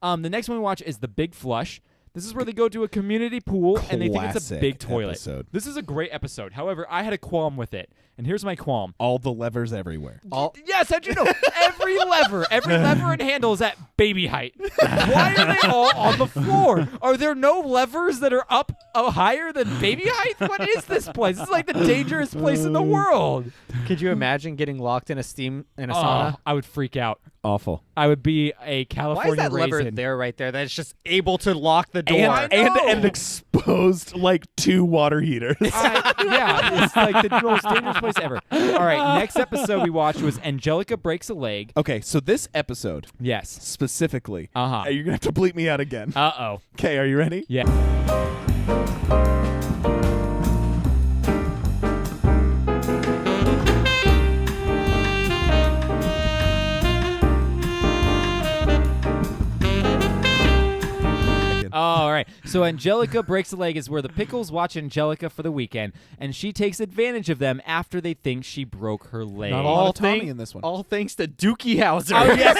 The next one we watch is The Big Flush. This is where they go to a community pool and they think it's a Classic big toilet. episode. This is a great episode. However, I had a qualm with it. And here's my qualm. All the levers everywhere. Yes, how'd you know? every lever and handle is at baby height. Why are they all on the floor? Are there no levers that are up higher than baby height? What is this place? This is like the dangerous place in the world. Could you imagine getting locked in a sauna? I would freak out. Awful. I would be a Why is California that lever raisin. there right there that's just able to lock the door? And exposed like 2 water heaters. Yeah, it's like the most dangerous place ever. All right, next episode we watched was Angelica Breaks a Leg. Okay, so this episode Yes. specifically, Uh-huh. you're gonna have to bleep me out again. Uh-oh. Okay, are you ready? Yeah. All right. So Angelica Breaks a Leg is where the Pickles watch Angelica for the weekend, and she takes advantage of them after they think she broke her leg. Not a lot of Tommy in this one. All thanks to Dookie Howser. Oh, yes.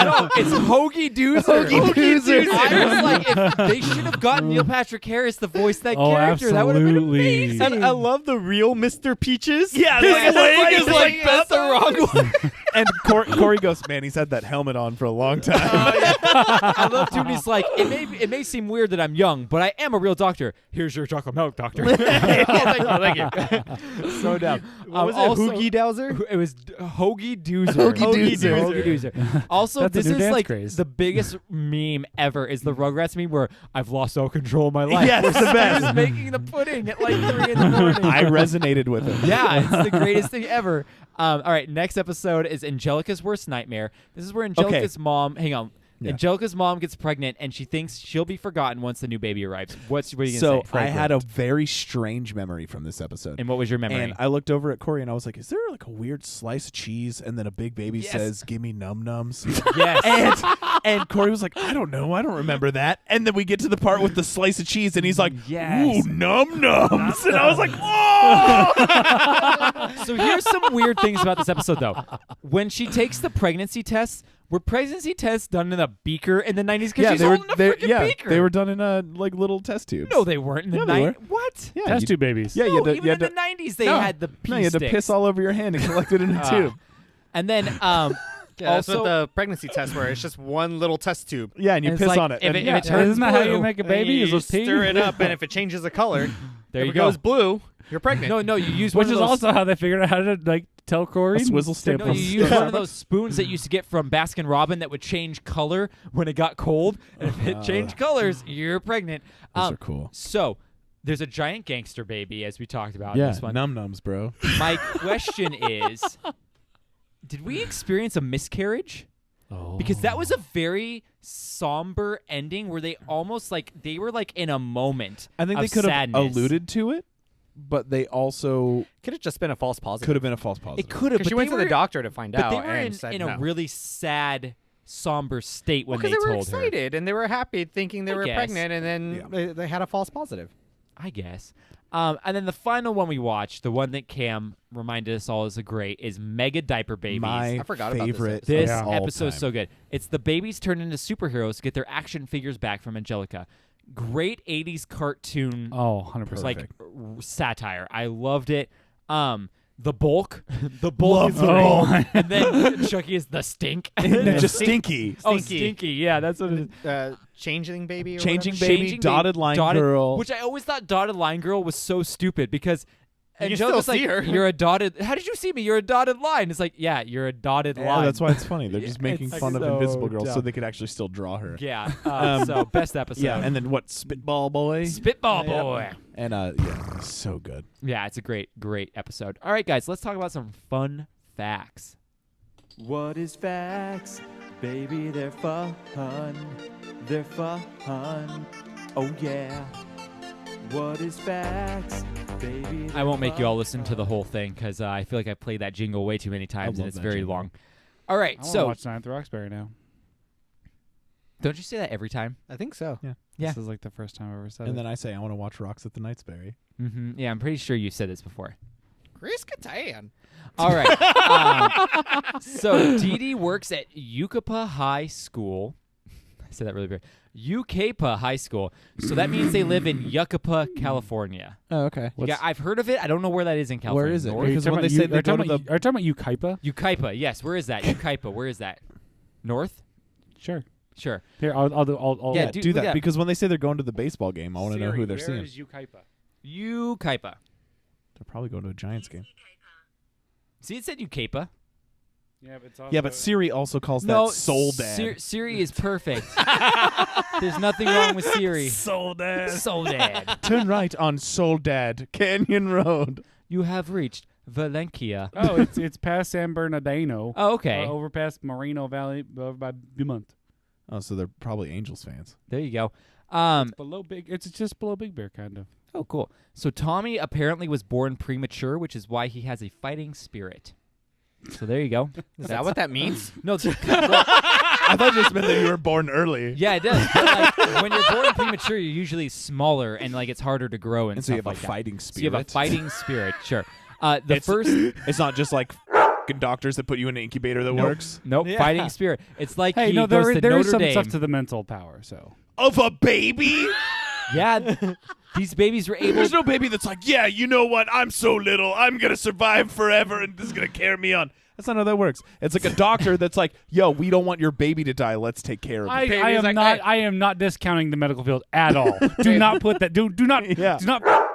No, it's Hoagie Doozer. I was like, if they should have gotten Neil Patrick Harris to voice that character. That would have been absolutely. amazing. And I love the real Mr. Peaches. Yeah, his leg is like up. bent the wrong way. And Corey goes, man, he's had that helmet on for a long time. I love too when he's like, it may seem weird that I'm young, but I am a real doctor. Here's your chocolate milk, doctor. Thank you. So dumb. What was it? Also- Hoogie Dowser? It was Hoagie Doozer. Hoagie Doozer. Also, That's a this new is dance like craze. the biggest meme ever is the Rugrats meme where I've lost all control of my life. Yes, Where it's the best. Stu's making the pudding at like 3 in the morning. I resonated with him. Yeah, it's the greatest thing ever. All right, next episode is Angelica's Worst Nightmare. This is where Angelica's mom, hang on. Yeah. Angelica's mom gets pregnant, and she thinks she'll be forgotten once the new baby arrives. What are you So going to say? I had a very strange memory from this episode. And what was your memory? And I looked over at Corey and I was like, is there like a weird slice of cheese and then a big baby Yes. says, give me num-nums? Yes. And Corey was like, I don't know. I don't remember that. And then we get to the part with the slice of cheese and he's like, Yes. ooh, num-nums. And I was like, whoa! So here's some weird things about this episode, though. When she takes the pregnancy tests, were pregnancy tests done in a beaker in the 90s? Because she's holding a freaking beaker. they were done in a like little test tubes. No, they weren't in the Yeah, they 90s. What? Yeah, Test you- tube babies. Yeah, No, you even in the 90s, they had the pee No, you had to sticks. piss all over your hand and collect it in a tube. And then Yeah, that's also what the pregnancy test were. It's just one little test tube. Yeah, and you And it's piss like, on it. if And- it- yeah, if it turns Isn't that how you blue, make a And baby? you Is with pee? stir it up, and if it changes the color, there if you it go. goes blue, you're pregnant. No, you use Which one is of those, also how they figured out how to like tell Corey. A swizzle stick. No, you use one of those spoons that you used to get from Baskin Robin that would change color when it got cold. And if it changed colors, you're pregnant. Those are cool. So there's a giant gangster baby, as we talked about in Yeah, this one. num-nums, bro. My question is, did we experience a miscarriage? Oh. Because that was a very somber ending where they almost like they were like in a moment. I think of they could have sadness. alluded to it, but they also Could have just been a false positive. could have been a false positive. It could have. Because she went to the doctor to find But out. they were and in, said in no. a really sad, somber state when Because they they were told her. excited and they were happy, thinking they I were guess. pregnant, and then they had a false positive. I guess. And then the final one we watched, the one that Cam reminded us all is a great, is Mega Diaper Babies. My I forgot about this favorite. This of all episode's time. so good. It's the babies turned into superheroes to get their action figures back from Angelica. Great 80s cartoon Oh, 100%. like satire. I loved it. The bulk. The bulk Love is the great. bulk. And then Chucky is the stink. Just stinky. Oh, stinky. Yeah, that's what it is. Changeling baby. Or Changing whatever? baby, dotted line girl. Which I always thought dotted line girl was so stupid because You can Angelica's still see like, her. you're a dotted. How did you see me? You're a dotted line. It's like, yeah, you're a dotted Yeah, line. that's why it's funny. They're just making It's fun of so Invisible Girl so dumb. they could actually still draw her. Yeah. So best episode. Yeah, and then what? Spitball Boy. Spitball Yeah. Boy. And yeah, so good. Yeah, it's a great episode. All right, guys, let's talk about some fun facts. What is facts? Baby, they're fun. They're fun. Oh, yeah. What is facts? Baby, I won't make you all listen to the whole thing because I feel like I played that jingle way too many times and love it's that very jingle. long. All right, I want to so watch Ninth Roxbury now. don't you say that every time? I think so. Yeah. This is like the first time I've ever said And it. then I say I want to watch Rocks at the Knightsbury. Mm-hmm. Yeah, I'm pretty sure you said this before. Chris Kattan. All right. So Dee Dee works at Yucapa High School. I said that really weird. Yucapa High School. So that means they live in Yucapa, California. Oh, okay. Yeah, I've heard of it. I don't know where that is in California. Where is it? North? Are you Because talking when they about say you- they are you go to talking about- Are you talking about Yucaipa? Yucaipa. Yes. Where is that? Yucaipa. Where is that? North? Sure. Sure. Here, I'll Yeah, do that yeah. because when they say they're going to the baseball game, I want to know who they're seeing. Where is Yucaipa? Yucaipa. They're probably going to a Giants game. See, it said Yucaipa. Yeah, but it's also Yeah, but Siri also calls No, that Soul Dad. Siri is perfect. There's nothing wrong with Siri. Soul Dad. Soul Dad. Turn right on Soul Dad, Canyon Road. You have reached Valencia. Oh, it's past San Bernardino. Oh, okay. Over past Moreno Valley, over by Beaumont. Oh, so they're probably Angels fans. There you go. It's just below Big Bear, kind of. Oh, cool. So Tommy apparently was born premature, which is why he has a fighting spirit. So there you go. Is that what that means? No, I thought it just meant that you were born early. yeah, it does. But, like, when you're born premature, you're usually smaller and like it's harder to grow and And so stuff you have like a that. fighting So spirit. you have a fighting spirit. Sure. It's not just like f***ing doctors that put you in an incubator that works. Nope. Yeah. Fighting spirit. It's like Hey, he no, goes to there Notre is some Dame. stuff to the mental power. So Of a baby? Yeah, these babies were able. There's no baby that's like, yeah, you know what? I'm so little. I'm going to survive forever, and this is going to carry me on. That's not how that works. It's like a doctor that's like, yo, we don't want your baby to die. Let's take care of it. I am not discounting the medical field at all. Do not put that. Do not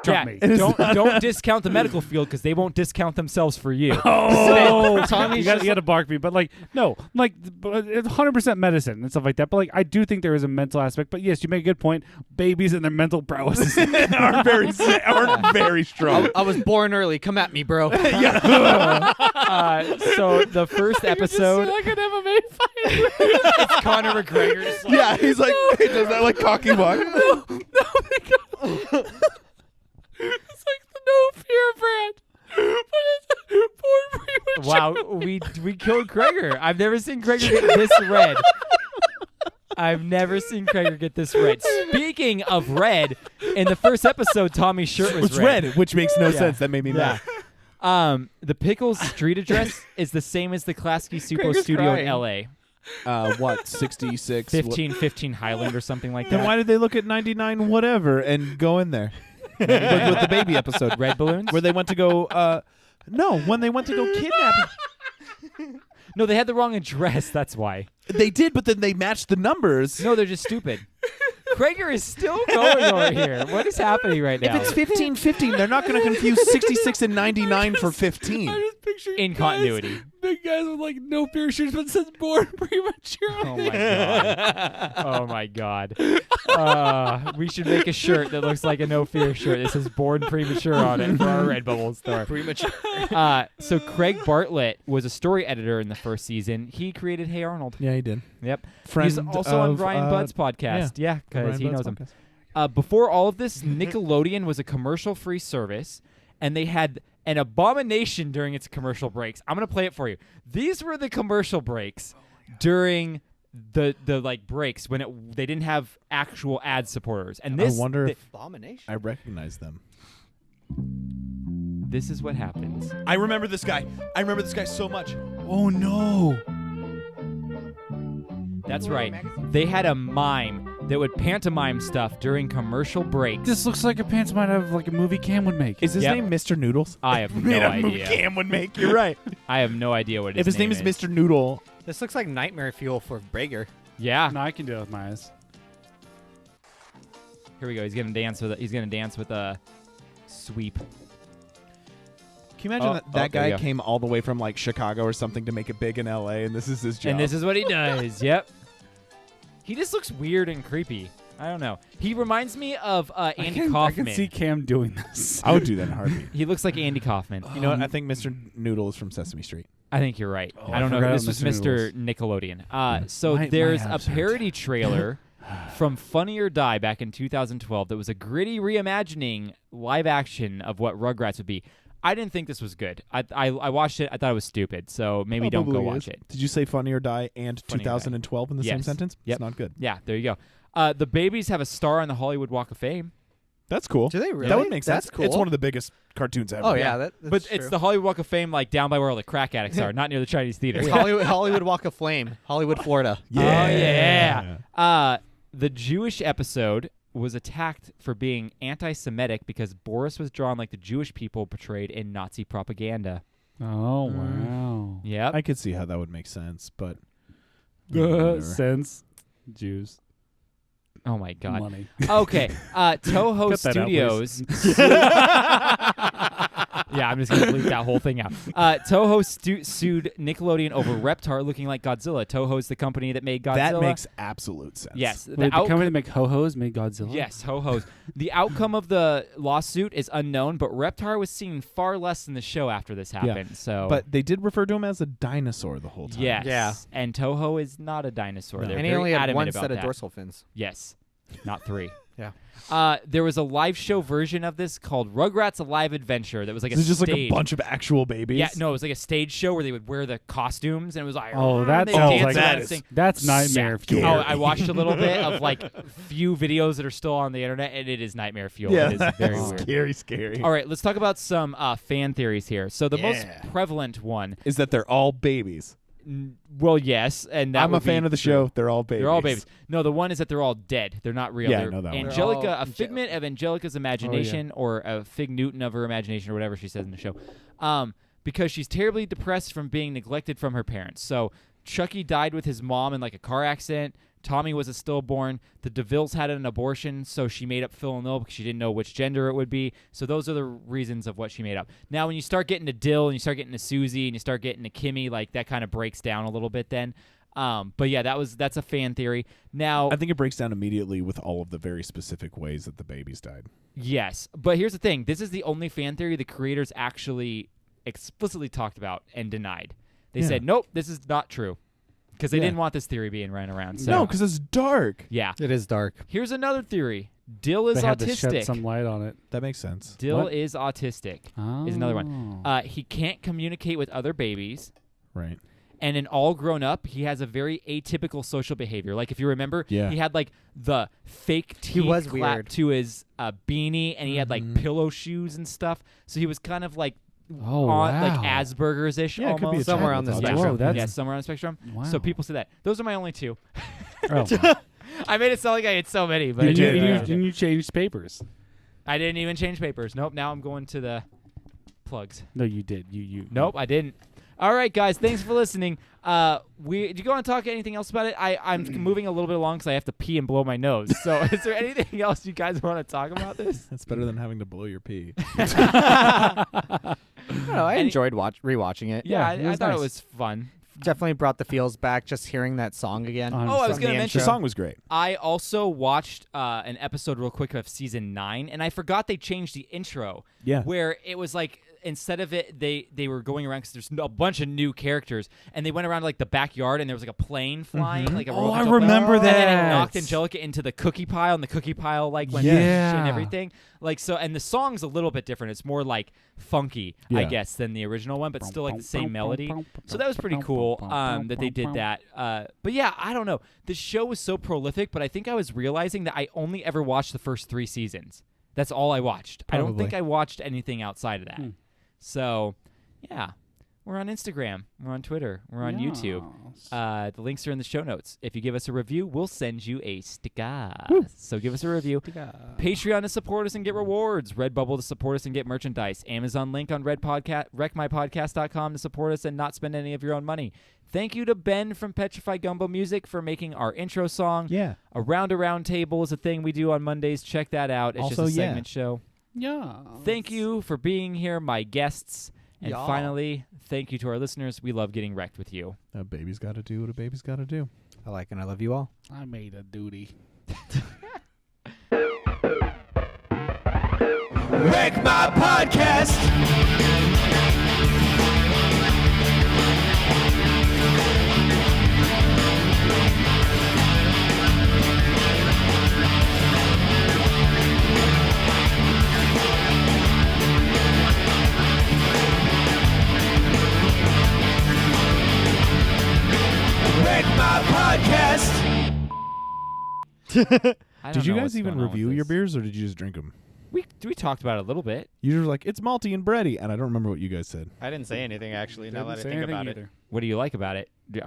drop me. Don't discount the medical field because they won't discount themselves for you. Oh, Tommy's you just got to bark me, but like no, like it's 100% medicine and stuff like that. But like I do think there is a mental aspect. But yes, you make a good point. Babies and their mental prowess aren't very strong. I was born early. Come at me, bro. So the first episode, like an MMA fight. it's Conor McGregor. Just like, Yeah, he's like, he does that like cocky walk. It's like the No Fear brand. But it's born premature. wow, we killed Gregor. I've never seen Gregor get this red. I've never seen Gregor get this red. Speaking of red, in the first episode, Tommy's shirt was It's red, which makes no sense. That made me Yeah. mad. The Pickles street address is the same as the Klasky Supo Gregor's studio crying. in L.A. What, 66? 1515 Highland or something like that. Then why did they look at 99 whatever and go in there? With the baby episode. Red balloons? Where they went to go, no, when they went to go kidnap. No, they had the wrong address. That's why. They did, but then they matched the numbers. No, they're just stupid. Gregor is still going over here. What is happening right now? If it's 1515, they're not going to confuse 66 and 99 for 15. I'm just picturing in continuity. big guys with like no fear shirts, but it says born premature. Oh my god! Oh my god! We should make a shirt that looks like a No Fear shirt that says "Born Premature" on it for our Redbubble store. Premature. So Craig Bartlett was a story editor in the first season. He created Hey Arnold. Yeah, he did. Yep. Friend He's also on of, Ryan Budd's podcast. Yeah, because Ryan he Budd's knows him. podcast. Before all of this, Nickelodeon was a commercial-free service, and they had an abomination during its commercial breaks. I'm gonna play it for you. These were the commercial breaks during the like breaks when they didn't have actual ad supporters. And this, I wonder if Abomination. I recognize them. this is what happens. I remember this guy. I remember this guy so much. Oh no! That's right. They had a mime that would pantomime stuff during commercial breaks. This looks like a pantomime of like a movie Cam would make. Is his Yep. name Mr. Noodles? I have no idea. Cam would make. You're right. I have no idea what If his name is Mr. Noodle, This looks like nightmare fuel for Brager. Yeah. No, I can do it with my eyes. Here we go. He's gonna dance with a sweep. can you imagine Oh, that there guy you go. came all the way from like Chicago or something to make it big in LA, and this is his job. And this is what he does. Yep. He just looks weird and creepy. I don't know. He reminds me of Andy I Kaufman. can see Cam doing this. I would do that in a heartbeat. He looks like Andy Kaufman. You know what? I think Mr. Noodle is from Sesame Street. I think you're right. I I don't know. forgot This was Mr. Mr. Nickelodeon. So My there's a absent. parody trailer from Funny or Die back in 2012 that was a gritty reimagining live action of what Rugrats would be. I didn't think this was good. I watched it. I thought it was stupid. So maybe don't go Probably watch is. it. Did you say Funny or Die and Funny or Die. 2012 in the same Yes. sentence? Yep. It's not good. Yeah, there you go. The babies have a star on the Hollywood Walk of Fame. That's cool. Do they really? That would make sense. That's cool. It's one of the biggest cartoons ever. Oh yeah, that's But true. it's the Hollywood Walk of Fame, like down by where all the crack addicts are, not near the Chinese theater. It's Hollywood Walk of Flame, Hollywood, Florida. Oh yeah. The Jewish episode was attacked for being anti-Semitic because Boris was drawn like the Jewish people portrayed in Nazi propaganda. Oh wow. Yep. I could see how that would make sense, but whatever. Sense. Jews. Oh my God. Money. Okay. Toho Cut that out, Studios. Yeah, I'm just going to bleep that whole thing out. Toho sued Nickelodeon over Reptar looking like Godzilla. Toho's the company that made Godzilla. That makes absolute sense. Yes. Wait, the company that make ho-hos made Godzilla? Yes, ho-hos. The outcome of the lawsuit is unknown, but Reptar was seen far less in the show after this happened. So, but they did refer to him as a dinosaur the whole time. Yes. Yeah. And Toho is not a dinosaur. No. They're And he very only had adamant one about set of that. dorsal fins. Yes. Not 3. Yeah. There was a live show version of this called Rugrats: A Live Adventure that was like This a is just stage. like a bunch of actual babies. Yeah, no, it was like a stage show where they would wear the costumes and it was like, Oh, and that they sounds dance like around and sing. that's nightmare fuel. Oh, I watched a little bit of like few videos that are still on the internet, and it is nightmare fuel. Yeah. It is very weird. Scary. All right, let's talk about some fan theories here. So the most Yeah. prevalent one, Is that they're all babies. well, yes, and that I'm a would be fan of the true. show. They're all babies. They're all babies. No, the one is that they're all dead. They're not real. Yeah, I They're know that one. Angelica, They're all a figment of Angelica's imagination, or a fig Newton of her imagination, or whatever she says in the show. Because she's terribly depressed from being neglected from her parents. So Chucky died with his mom in like a car accident. Tommy was a stillborn. The DeVilles had an abortion, so she made up Phil and Lil because she didn't know which gender it would be. So those are the reasons of what she made up. Now, when you start getting to Dill and you start getting to Susie and you start getting to Kimmy, like that kind of breaks down a little bit then. But yeah, that's a fan theory. Now, I think it breaks down immediately with all of the very specific ways that the babies died. yes, but here's the thing: this is the only fan theory the creators actually explicitly talked about and denied. They said, "Nope, this is not true," because they didn't want this theory being ran around. So. No, because it's dark. Yeah. It is dark. Here's another theory: Dill is They had to autistic. shed some light on it. That makes sense. Dill What? is autistic. Is another one. He can't communicate with other babies. Right. And in All Grown Up, he has a very atypical social behavior. Like, if you remember, Yeah. he had, like, the fake teeth was clapped weird. to his beanie, and he had, like, pillow shoes and stuff. So he was kind of, like, Oh, on, like, wow. Asperger's-ish Yeah, it could be a almost. Somewhere child on the that's Yeah. autistic. Whoa, that's- Yeah, somewhere on the spectrum. Wow. So people say that. Those are my only 2. Oh, I made it sound like I had so many, but I and, you, didn't. and you changed papers. I didn't even change papers. Nope, now I'm going to the plugs. No, you did. You. Nope, I didn't. All right, guys, thanks for listening. Do you go on to talk anything else about it? I'm moving a little bit along because I have to pee and blow my nose. So is there anything else you guys want to talk about this? That's better than having to blow your pee. I enjoyed rewatching it. Yeah, it I was thought nice. it was fun. Definitely brought the feels back just hearing that song again. Oh, I was from going to the mention The song was great. I also watched an episode real quick of season 9, and I forgot they changed the intro. Yeah. Where it was like, instead of it, they were going around because there's a bunch of new characters, and they went around like the backyard, and there was like a plane flying, like a Oh, I roller coaster plane. remember And then it that. knocked Angelica into the cookie pile, and the cookie pile like went Yeah. and everything. Like so, and the song's a little bit different. It's more like funky, I Yeah. guess, than the original one, but still like the same melody. So that was pretty cool that they did that. But yeah, I don't know. The show was so prolific, but I think I was realizing that I only ever watched the first 3 seasons. That's all I watched. I don't think Probably. I watched anything outside of that. So, yeah. We're on Instagram. We're on Twitter. We're on YouTube. The links are in the show notes. If you give us a review, we'll send you a sticker. So give us a review. Patreon to support us and get rewards. Redbubble to support us and get merchandise. Amazon link on RecMyPodcast.com to support us and not spend any of your own money. Thank you to Ben from Petrified Gumbo Music for making our intro song. Yeah. Around a Round Table is a thing we do on Mondays. Check that out. It's Also, just a yeah. segment show. Yeah. Thank you for being here, my guests. And Y'all. finally, thank you to our listeners. We love getting wrecked with you. A baby's got to do what a baby's got to do. I like and I love you all. I made a duty. Wreck My Podcast. Wreck My Podcast. I don't Did you know guys what's even going on with review your this. beers, or did you just drink them? We talked about it a little bit. You were like, it's malty and bready, and I don't remember what you guys said. I didn't say anything actually. Now that I Didn't say think anything about either. What do you like about it? Do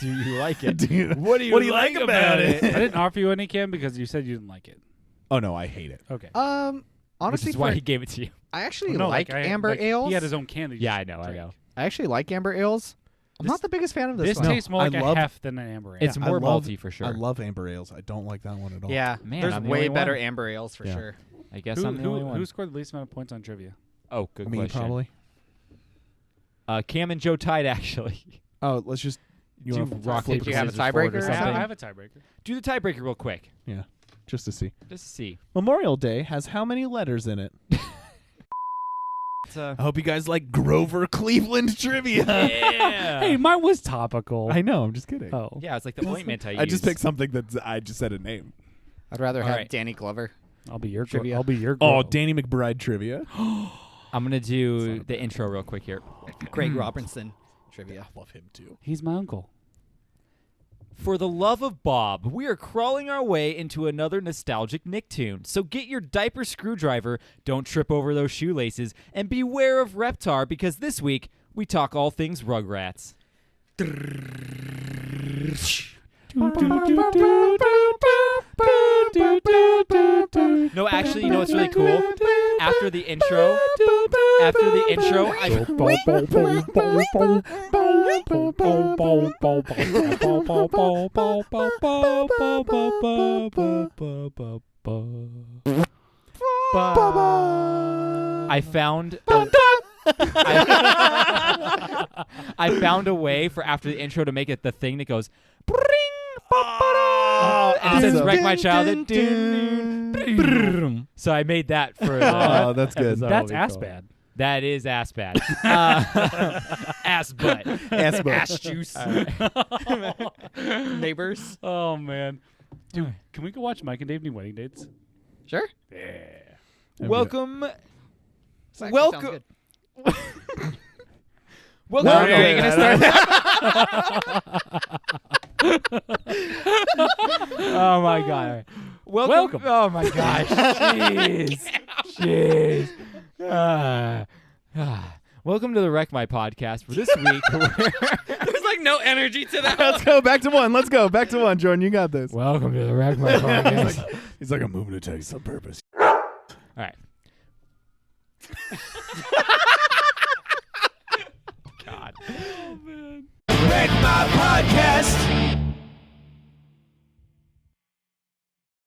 you like it? What do you like about it? I didn't offer you any, Kim, because you said you didn't like it. Oh, no, I hate it. Okay. Honestly, Which is why for- he gave it to you. I actually No, like amber ales. He had his own can. that he Yeah, just I know. drank. I actually like amber ales. I'm not the biggest fan of this This one. tastes more like I a love- hef than an amber ale. It's I more love- malty for sure. I love amber ales. I don't like that one at all. Yeah, Man, there's I'm the way only better one. amber ales for Yeah. sure. I guess I'm the only one. Who scored the least amount of points on trivia? Oh, good Me, question. probably. Cam and Joe tied, actually. Oh, let's just. You Do want to rock, flip paper, you have a scissors, forward or tiebreaker or I something? have a tiebreaker. Do the tiebreaker real quick. Yeah, just to see. Just to see. Memorial Day has how many letters in it? I I hope you guys like Grover Cleveland trivia. Yeah. Hey, mine was topical. I know. I'm just kidding. Oh. Yeah, it's like the ointment I use. I just picked something that I just said a name. I'd rather All have right. Danny Glover. I'll be your Trivia. I'll be your Oh, girl. Danny McBride trivia. I'm going to do the intro real quick here. Craig Robinson trivia. Love him too. He's my uncle. For the love of Bob, we are crawling our way into another nostalgic Nicktoon. So get your diaper screwdriver, don't trip over those shoelaces, and beware of Reptar because this week we talk all things Rugrats. No, actually, you know what's really cool? After the intro, I found I found a way for after the intro to make it the thing that goes and it says "Wreck My Childhood." So I made that for. Oh, that's good. That's ass bad. That is ass bad. Ass butt. Ass butt. Ass juice. Neighbors. Oh man, dude, can we go watch Mike and Dave need wedding dates? Sure. Welcome. This actually Welcome. sounds good. Welcome. No, are you gonna Oh my god. Welcome. Oh my gosh. Jeez. Welcome to the Wreck My podcast for this week. There's like no energy to that. Let's go back to one. Let's go back to one. Jordan, you got this. Welcome to the Wreck My podcast. He's like, I'm moving to text on purpose. All right.